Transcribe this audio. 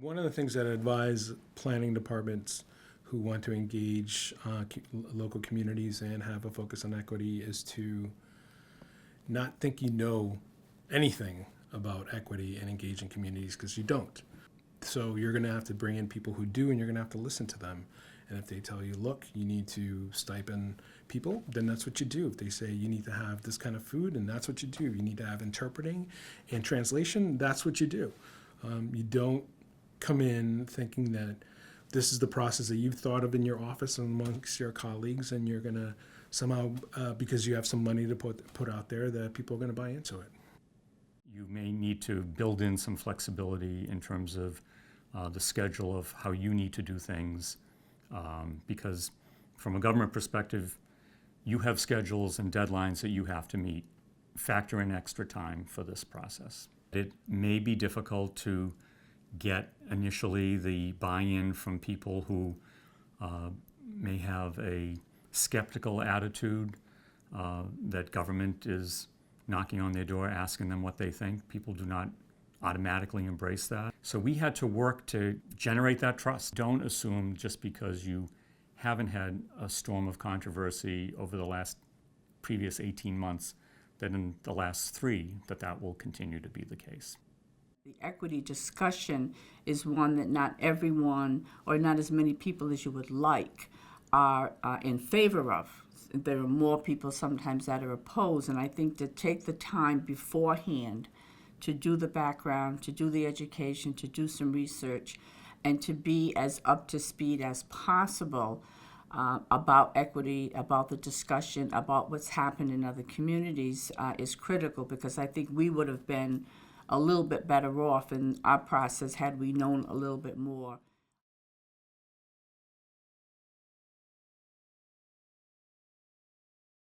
One of the things that I advise planning departments who want to engage local communities and have a focus on equity is to not think you know anything about equity and engaging communities, because you don't. So you're going to have to bring in people who do, and you're going to have to listen to them. And if they tell you, look, you need to stipend people, then that's what you do. If they say you need to have this kind of food, and that's what you do. You need to have interpreting and translation, that's what you do. You don't come in thinking that this is the process that you've thought of in your office amongst your colleagues, and you're going to somehow, because you have some money to put out there, that people are going to buy into it. You may need to build in some flexibility in terms of the schedule of how you need to do things, because from a government perspective, you have schedules and deadlines that you have to meet. Factor in extra time for this process. It may be difficult to get initially the buy-in from people who may have a skeptical attitude that government is knocking on their door, asking them what they think. People do not automatically embrace that. So we had to work to generate that trust. Don't assume just because you haven't had a storm of controversy over the previous 18 months that in the last 3 that will continue to be the case. The equity discussion is one that not everyone, or not as many people as you would like, are in favor of. There are more people sometimes that are opposed, and I think to take the time beforehand to do the background, to do the education, to do some research, and to be as up to speed as possible about equity, about the discussion, about what's happened in other communities is critical, because I think we would have been a little bit better off in our process had we known a little bit more.